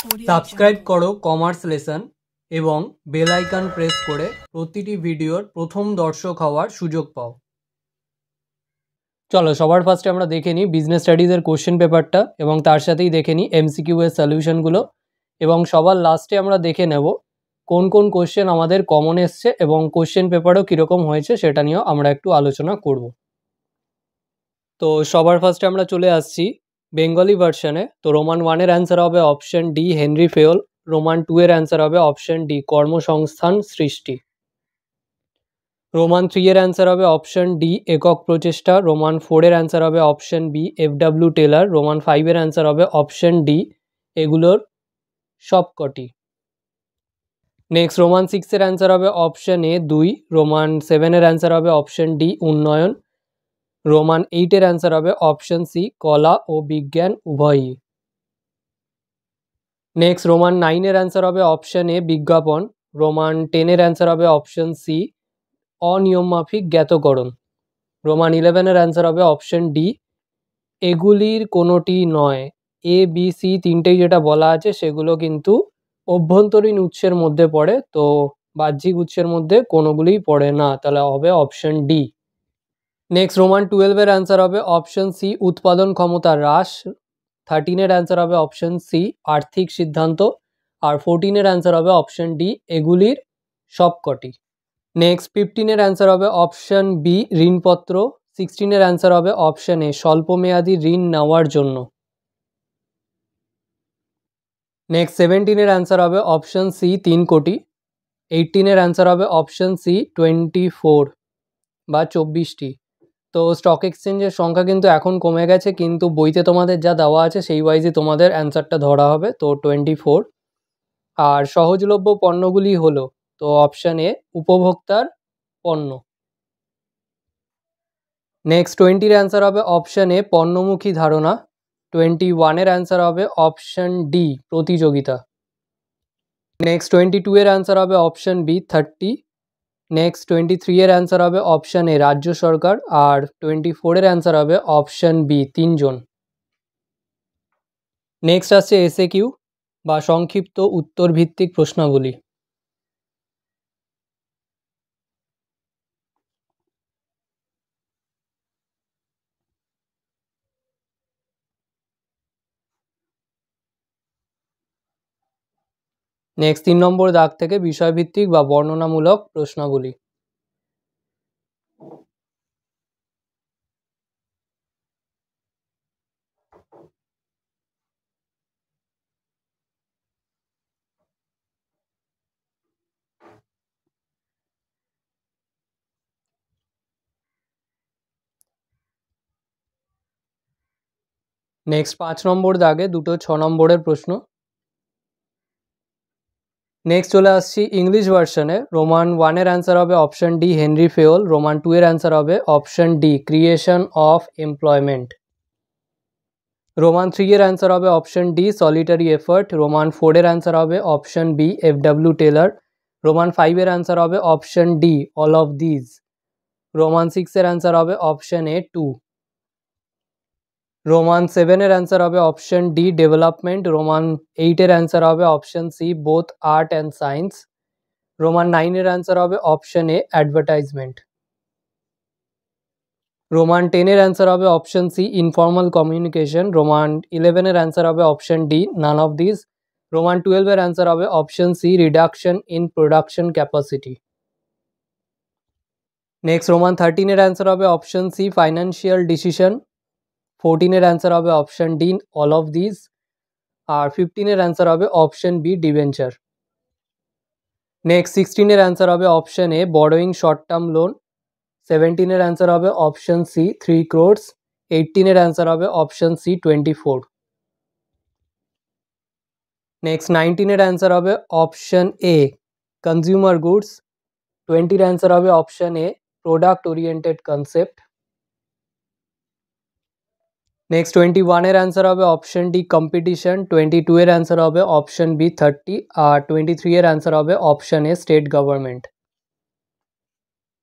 Subscribe করো commerce lesson এবং bell icon press করে প্রতিটি ভিডিওর প্রথম দর্শক হওয়ার সুযোগ পাও। চলো সবার ফার্স্টে আমরা দেখে নিই বিজনেস স্টাডিজের কোশ্চেন পেপারটা এবং তার সাথেই দেখে নিই এমসিকিউ এর সলিউশনগুলো এবং সবার লাস্টে আমরা দেখে নেব কোন কোন কোশ্চেন আমাদের কমন এসছে এবং কোশ্চেন পেপারও কীরকম হয়েছে সেটা নিয়েও আমরা একটু আলোচনা করব। তো সবার ফার্স্টে আমরা চলে আসছি বেঙ্গলি ভার্সনে। তো রোমান 1-এর অ্যান্সার হবে option D Henry Fayol. Roman 2-এর অ্যান্সার হবে অপশন ডি কর্মসংস্থান সৃষ্টি। রোমান 3-এর অ্যান্সার হবে অপশন ডি একক প্রচেষ্টা। রোমান 4-এর অ্যান্সার হবে option B FW Taylor. Roman 5-এর অ্যান্সার হবে অপশন ডি এগুলোর সবকটি। নেক্সট রোমান 6-এর অ্যান্সার হবে অপশন এ 2। রোমান 7-এর অ্যান্সার হবে অপশন ডি উন্নয়ন। রোমান 8-এর অ্যান্সার হবে অপশন সি কলা ও বিজ্ঞান উভয়ই। নেক্সট রোমান 9-এর অ্যান্সার হবে অপশন এ বিজ্ঞাপন। রোমান 10-এর অ্যান্সার হবে অপশন সি অনিয়মমাফিক জ্ঞাতকরণ। রোমান 11-এর অ্যান্সার হবে অপশন ডি এগুলির কোনোটি নয়। এ বি সি তিনটেই যেটা বলা আছে সেগুলো কিন্তু অভ্যন্তরীণ উৎসের মধ্যে পড়ে, তো বাহ্যিক উৎসের মধ্যে কোনোগুলিই পড়ে না, তাহলে হবে অপশন ডি। নেক্সট রোমান 12-এর অ্যান্সার হবে অপশন সি উৎপাদন ক্ষমতা হ্রাস। 13-এর অ্যান্সার হবে অপশন সি আর্থিক সিদ্ধান্ত। আর 14-এর অ্যান্সার হবে অপশন ডি এগুলির সবকটি। নেক্সট 15-এর অ্যান্সার হবে অপশন বি ঋণপত্র। 16-এর অ্যান্সার হবে অপশন এ স্বল্পমেয়াদী ঋণ নেওয়ার জন্য। নেক্সট 17-এর অ্যান্সার হবে অপশন সি 3 কোটি। 18-এর অ্যান্সার হবে অপশন সি 24 বা 24টি। তো স্টক এক্সচেঞ্জের সংখ্যা কিন্তু এখন কমে গেছে, কিন্তু বইতে তোমাদের যা দেওয়া আছে সেই ওয়াইজই তোমাদের অ্যান্সারটা ধরা হবে, তো 24। আর সহজলভ্য পণ্যগুলি হলো, তো অপশান এ উপভোক্তার পণ্য। নেক্সট 20-এর অ্যান্সার হবে অপশান এ পণ্যমুখী ধারণা। 21-এর অ্যান্সার হবে অপশান ডি প্রতিযোগিতা। নেক্সট 22-এর অ্যান্সার হবে অপশান বি 30। নেক্সট 23-এর অ্যান্সার হবে অপশান এ রাজ্য সরকার। আর 24-এর অ্যান্সার হবে অপশান বি 3 জন। নেক্সট আসছে এসএকিউ বা সংক্ষিপ্ত উত্তর ভিত্তিক প্রশ্নাবলী। নেক্সট 3 নম্বর দাগ থেকে বিষয়ভিত্তিক বা বর্ণনামূলক প্রশ্নাবলী। নেক্সট 5 নম্বর দাগে দুটো 6 নম্বরের প্রশ্ন। নেক্সট চলে আসছি ইংলিশ ভার্সনে। রোমান 1-এর অ্যান্সার হবে option D Henry Fayol. Roman 2-এর অ্যান্সার হবে option D creation of employment. Roman 3-এর অ্যান্সার হবে option D solitary effort. Roman 4-এর অ্যান্সার হবে option B FW Taylor. Roman 5-এর অ্যান্সার হবে option D all of these. Roman 6-এর answer হবে অপশন এ 2। রোমান 7-এর অ্যান্সার হবে অপশন ডি ডেভেলপমেন্ট। রোমান 8-এর অ্যান্সার হবে option C both art and science. Roman 9-এর অ্যান্সার হবে অপশন এ অ্যাডভার্টাইজমেন্ট। রোমান 10-এর অ্যান্সার হবে option C informal communication. Roman 11-এর অ্যান্সার হবে option D none of this. Roman 12-এর অ্যান্সার হবে option C reduction in production capacity. Next Roman 13-এর answer হবে অপশন সি ফাইন্যান্সিয়াল ডিসিশন। 14-এর answer হবে option D all of this. আর 15-এর অ্যান্সার হবে অপশন বি ডিবেঞ্চার। নেক্সট 16-এর অ্যান্সার হবে option A borrowing short term loan. 17-এর অ্যান্সার হবে অপশন সি 3 crores। 18-এর অ্যান্সার হবে অপশন সি 24। নেক্সট 19-এর অ্যান্সার হবে অপশন এ কনজিউমার গুডস। 20-এর অ্যান্সার হবে option A product oriented concept. Next 21-এর অ্যান্সার হবে অপশন ডি কম্পিটিশন। 22-এর অ্যান্সার হবে অপশন বি 30। আর 23-এর অ্যান্সার হবে option A state government.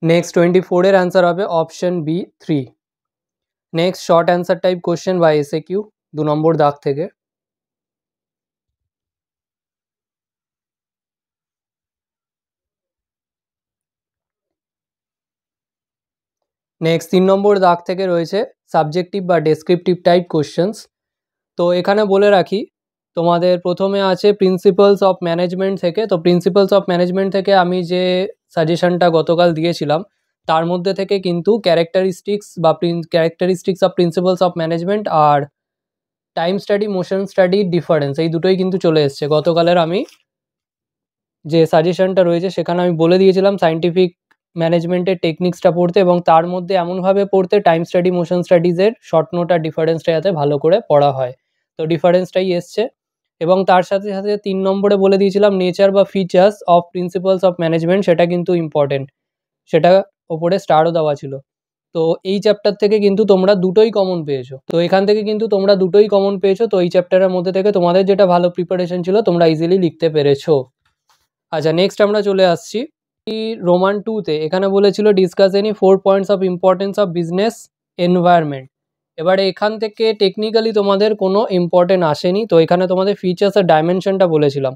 Next 24-এর অ্যান্সার হবে option B 3। Next short answer type question বা এসএকিউ 2 নম্বর দাগ থেকে। নেক্সট 3 নম্বর দাগ থেকে রয়েছে সাবজেক্টিভ বা ডেসক্রিপটিভ টাইপ কোশ্চেন্স। তো এখানে বলে রাখি তোমাদের প্রথমে আছে প্রিন্সিপালস অফ ম্যানেজমেন্ট থেকে। তো প্রিন্সিপালস অফ ম্যানেজমেন্ট থেকে আমি যে সাজেশনটা গতকাল দিয়েছিলাম তার মধ্যে থেকে কিন্তু characteristics of principles of management আর time study motion study difference এই দুটোই কিন্তু চলে এসছে। গতকালের আমি যে সাজেশনটা রয়েছে সেখানে আমি বলে দিয়েছিলাম সায়েন্টিফিক ম্যানেজমেন্টের টেকনিক্সটা পড়তে এবং তার মধ্যে এমনভাবে পড়তে টাইম স্টাডি মোশন স্টাডিজের শর্ট নোট আর ডিফারেন্সটা যাতে ভালো করে পড়া হয়। তো ডিফারেন্সটাই এসছে এবং তার সাথে সাথে 3 নম্বরে বলে দিয়েছিলাম নেচার বা features of principles of management, সেটা কিন্তু ইম্পর্টেন্ট, সেটা ওপরে স্টারও দেওয়া ছিল। তো এই চ্যাপ্টার থেকে কিন্তু তোমরা দুটোই কমন পেয়েছো। তো এখান থেকে কিন্তু তোমরা দুটোই কমন পেয়েছো। তো এই চ্যাপ্টারের মধ্যে থেকে তোমাদের যেটা ভালো প্রিপারেশন ছিল তোমরা ইজিলি লিখতে পেরেছো। আচ্ছা, নেক্সট আমরা চলে আসছি রোমান 2তে। এখানে বলেছিল discuss any 4 points of importance of business environment. এবারে এখান থেকে টেকনিক্যালি তোমাদের কোনো ইম্পর্টেন্ট আসেনি। তো এখানে তোমাদের ফিচার্স আর ডাইমেনশনটা বলেছিলাম।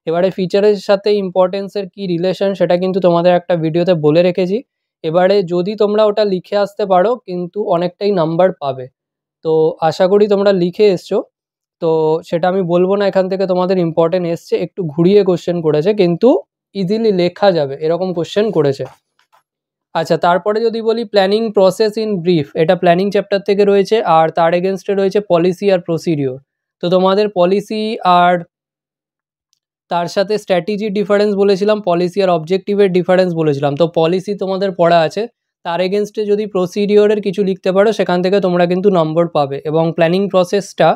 এবারে ফিচারের সাথে ইম্পর্টেন্সের কি রিলেশন সেটা কিন্তু তোমাদের একটা ভিডিওতে বলে রেখেছি। এবারে যদি তোমরা ওটা লিখে আসতে পারো কিন্তু অনেকটাই নাম্বার পাবে। তো আশা করি তোমরা লিখে এসছো। তো সেটা আমি বলবো না এখান থেকে তোমাদের ইম্পর্টেন্ট এসছে, একটু ঘুরিয়ে কোশ্চেন করেছে কিন্তু ইজিলি লেখা যাবে এরকম কোশ্চেন করেছে। আচ্ছা, তারপরে যদি বলি প্ল্যানিং প্রসেস ইন ব্রিফ, এটা প্ল্যানিং চ্যাপ্টার থেকে রয়েছে আর তার এগেনস্টে রয়েছে পলিসি আর প্রসিডিওর। তো তোমাদের পলিসি আর তার সাথে স্ট্র্যাটেজির ডিফারেন্স বলেছিলাম, পলিসি আর অবজেক্টিভের ডিফারেন্স বলেছিলাম। তো পলিসি তোমাদের পড়া আছে, তার এগেনস্টে যদি প্রসিডিওরের কিছু লিখতে পারো সেখান থেকে তোমরা কিন্তু নম্বর পাবে। এবং প্ল্যানিং প্রসেসটা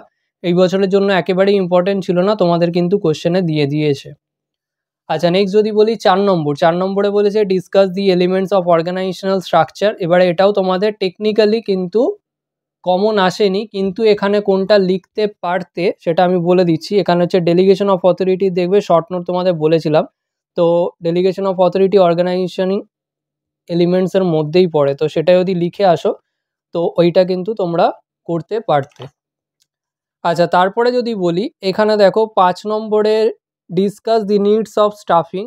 এই বছরের জন্য একেবারেই ইম্পর্টেন্ট ছিল না, তোমাদের কিন্তু কোশ্চেনে দিয়ে দিয়েছে। আচ্ছা, নেক্সট যদি বলি 4 নম্বরে বলেছে discuss the elements of organisational structure. এবারে এটাও তোমাদের টেকনিক্যালি কিন্তু কমন আসেনি, কিন্তু এখানে কোনটা লিখতে পারতে সেটা আমি বলে দিচ্ছি। এখানে হচ্ছে ডেলিগেশন অফ অথরিটি, দেখবে শর্ট নোট তোমাদের বলেছিলাম। তো ডেলিগেশন অফ অথরিটি অর্গানাইজেশনিং এলিমেন্টসের মধ্যেই পড়ে। তো সেটা যদি লিখে আসো তো ওইটা কিন্তু তোমরা করতে পারতে। আচ্ছা, তারপরে যদি বলি এখানে দেখো 5 নম্বরের discuss the needs of staffing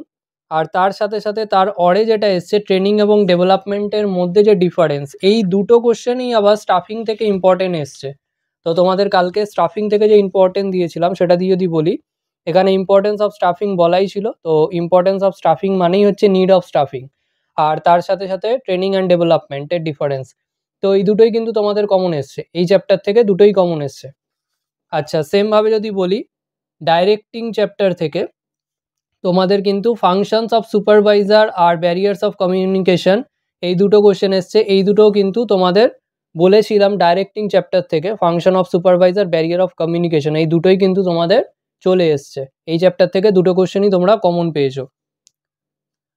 আর তার সাথে সাথে তার অরে যেটা এসছে ট্রেনিং এবং ডেভেলপমেন্টের মধ্যে যে ডিফারেন্স, এই দুটো কোশ্চেনই আবার স্টাফিং থেকে ইম্পর্টেন্ট এসছে। তো তোমাদের কালকে স্টাফিং থেকে যে ইম্পর্টেন্ট দিয়েছিলাম সেটা দিয়ে যদি বলি, এখানে ইম্পর্টেন্স অফ স্টাফিং বলাই ছিল। তো ইম্পর্টেন্স অফ স্টাফিং মানেই হচ্ছে নিড অফ স্টাফিং আর তার সাথে সাথে ট্রেনিং অ্যান্ড ডেভেলপমেন্টের ডিফারেন্স। তো এই দুটোই কিন্তু তোমাদের কমন এসছে, এই চ্যাপ্টার থেকে দুটোই কমন এসছে। আচ্ছা, সেমভাবে যদি বলি ডাইরেক্টিং চ্যাপ্টার থেকে তোমাদের কিন্তু ফাংশনস অফ সুপারভাইজার আর ব্যারিয়ার্স অফ কমিউনিকেশন এই দুটো কোশ্চেন এসছে। এই দুটোও কিন্তু তোমাদের বলেছিলাম ডাইরেক্টিং চ্যাপ্টার থেকে function of supervisor barrier of communication এই দুটোই কিন্তু তোমাদের চলে এসছে। এই চ্যাপ্টার থেকে দুটো কোশ্চেনই তোমরা কমন পেয়েছো।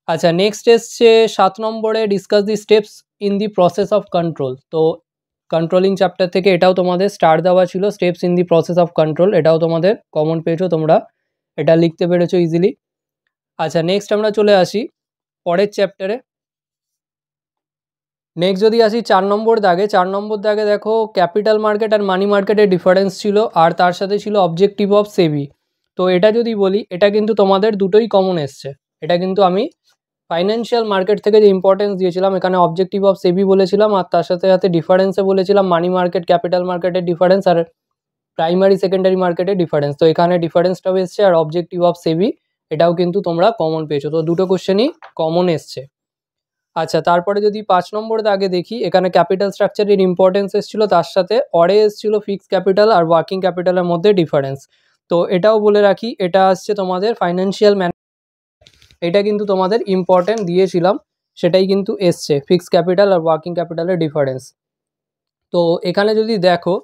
আচ্ছা, নেক্সট এসছে 7 নম্বরে discuss the steps in the process of control. তো কন্ট্রোলিং চ্যাপ্টার থেকে এটাও তোমাদের স্টার দেওয়া ছিল, steps in the process of control, এটাও তোমাদের কমন পেয়েছো, তোমরা এটা লিখতে পেরেছো ইজিলি। আচ্ছা, নেক্সট আমরা চলে আসি পরের চ্যাপ্টারে। নেক্সট যদি আসি 4 নম্বর দাগে, 4 নম্বর দাগে দেখো ক্যাপিটাল মার্কেট আর মানি মার্কেটের ডিফারেন্স ছিল আর তার সাথে ছিল অবজেক্টিভ অফ সেবি। তো এটা যদি বলি এটা কিন্তু তোমাদের দুটোই কমন এসছে। এটা কিন্তু আমি ফাইন্যান্সিয়াল মার্কেট থেকে যে ইম্পর্টেন্স দিয়েছিলাম এখানে অবজেক্টিভ অফ সেবি বলেছিলাম আর তার সাথে সাথে ডিফারেন্সে বলেছিলাম মানি মার্কেট ক্যাপিটাল মার্কেটের ডিফারেন্স আর প্রাইমারি সেকেন্ডারি মার্কেটের ডিফারেন্স। তো এখানে ডিফারেন্সটাও এসছে আর অবজেক্টিভ অফ সেবি এটাও কিন্তু তোমরা কমন পেয়েছো। তো দুটো কোশ্চেনই কমন এসছে। আচ্ছা, তারপরে যদি 5 নম্বর দাগে দেখি এখানে ক্যাপিটাল স্ট্রাকচারের ইম্পর্টেন্স এসেছিল, তার সাথে অরে এসেছিল ফিক্স ক্যাপিটাল আর ওয়ার্কিং ক্যাপিটালের মধ্যে ডিফারেন্স। তো এটাও বলে রাখি এটা আসছে তোমাদের ফাইন্যান্সিয়াল এটা কিন্তু তোমাদের ইম্পর্টেন্ট দিয়েছিলাম, সেটাই কিন্তু এসছে ফিক্স ক্যাপিটাল আর ওয়ার্কিং ক্যাপিটালের ডিফারেন্স। তো এখানে যদি দেখো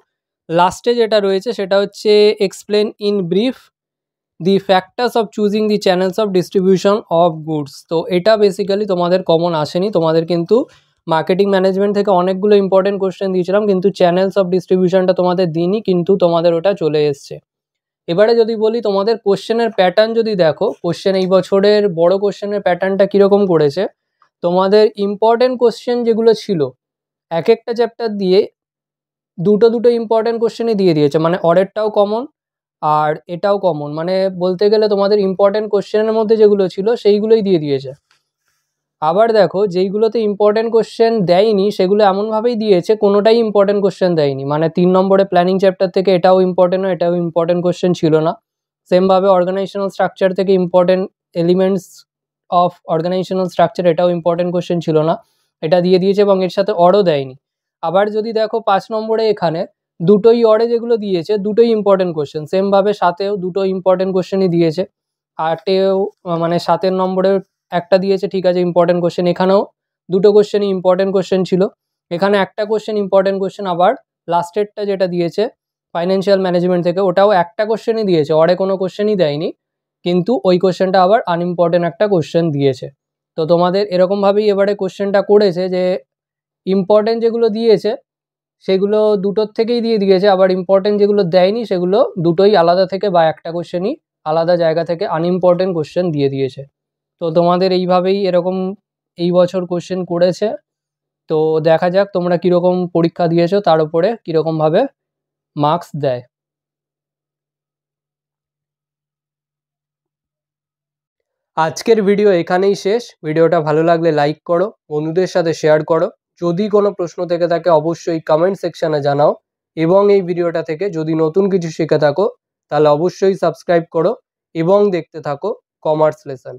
লাস্টে যেটা রয়েছে সেটা হচ্ছে explain in brief the factors of choosing the channels of distribution of goods. তো এটা বেসিক্যালি তোমাদের কমন আসেনি, তোমাদের কিন্তু মার্কেটিং ম্যানেজমেন্ট থেকে অনেকগুলো ইম্পর্টেন্ট কোশ্চেন দিয়েছিলাম কিন্তু চ্যানেলস অফ ডিস্ট্রিবিউশনটা তোমাদের দিইনি, কিন্তু তোমাদের ওটা চলে এসছে। এবারে যদি বলি তোমাদের কোশ্চেনের প্যাটার্ন যদি দেখো, কোশ্চেন এই বছরের বড় কোশ্চেনের প্যাটার্নটা কীরকম করেছে, তোমাদের ইম্পর্টেন্ট কোশ্চেন যেগুলো ছিল এক একটা চ্যাপ্টার দিয়ে দুটো দুটো ইম্পর্টেন্ট কোশ্চেনই দিয়ে দিয়েছে, মানে অরেরটাও কমন আর এটাও কমন, মানে বলতে গেলে তোমাদের ইম্পর্টেন্ট কোশ্চেনের মধ্যে যেগুলো ছিল সেইগুলোই দিয়ে দিয়েছে। আবার দেখো যেইগুলোতে ইম্পর্টেন্ট কোশ্চেন দেয়নি সেগুলো এমনভাবেই দিয়েছে কোনোটাই ইম্পর্টেন্ট কোশ্চেন দেয়নি, মানে 3 নম্বরে প্ল্যানিং চ্যাপ্টার থেকে এটাও ইম্পর্টেন্ট নয়, এটাও ইম্পর্টেন্ট কোশ্চেন ছিল না। সেমভাবে অর্গানাইজেশনাল স্ট্রাকচার থেকে important elements of organisational structure এটাও ইম্পর্টেন্ট কোশ্চেন ছিল না, এটা দিয়ে দিয়েছে এবং এর সাথে অরও দেয়নি। আবার যদি দেখো 5 নম্বরে এখানে দুটোই অরে যেগুলো দিয়েছে দুটোই ইম্পর্টেন্ট কোশ্চেন, সেমভাবে 7এও দুটো ইম্পর্টেন্ট কোশ্চেনই দিয়েছে। 8এও মানে 7 নম্বরেও একটা দিয়েছে, ঠিক আছে ইম্পর্টেন্ট কোশ্চেন, এখানেও দুটো কোশ্চেনই ইম্পর্টেন্ট কোশ্চেন ছিল। এখানে একটা কোশ্চেন ইম্পর্টেন্ট কোশ্চেন, আবার লাস্টেরটা যেটা দিয়েছে ফাইন্যান্সিয়াল ম্যানেজমেন্ট থেকে ওটাও একটা কোশ্চেনই দিয়েছে, অরে কোনো কোশ্চেনই দেয়নি, কিন্তু ওই কোশ্চেনটা আবার আনইম্পর্টেন্ট একটা কোশ্চেন দিয়েছে। তো তোমাদের এরকমভাবেই এবারে কোশ্চেনটা করেছে যে ইম্পর্টেন্ট যেগুলো দিয়েছে সেগুলো দুটোর থেকেই দিয়ে দিয়েছে, আবার ইম্পর্টেন্ট যেগুলো দেয়নি সেগুলো দুটোই আলাদা থেকে বা একটা কোশ্চেনই আলাদা জায়গা থেকে আনইম্পর্টেন্ট কোশ্চেন দিয়ে দিয়েছে। তো তোমাদের এইভাবেই এরকম এই বছর কোশ্চেন করেছে। তো দেখা যাক তোমরা কীরকম পরীক্ষা দিয়েছো তার উপরে কীরকমভাবে মার্কস দেয়। আজকের ভিডিও এখানেই শেষ। ভিডিওটা ভালো লাগলে লাইক করো, বন্ধুদের সাথে শেয়ার করো। যদি কোনো প্রশ্ন থেকে থাকে অবশ্যই কমেন্ট সেকশানে জানাও, এবং এই ভিডিওটা থেকে যদি নতুন কিছু শিখে থাকো তাহলে অবশ্যই সাবস্ক্রাইব করো এবং দেখতে থাকো কমার্স লেসন।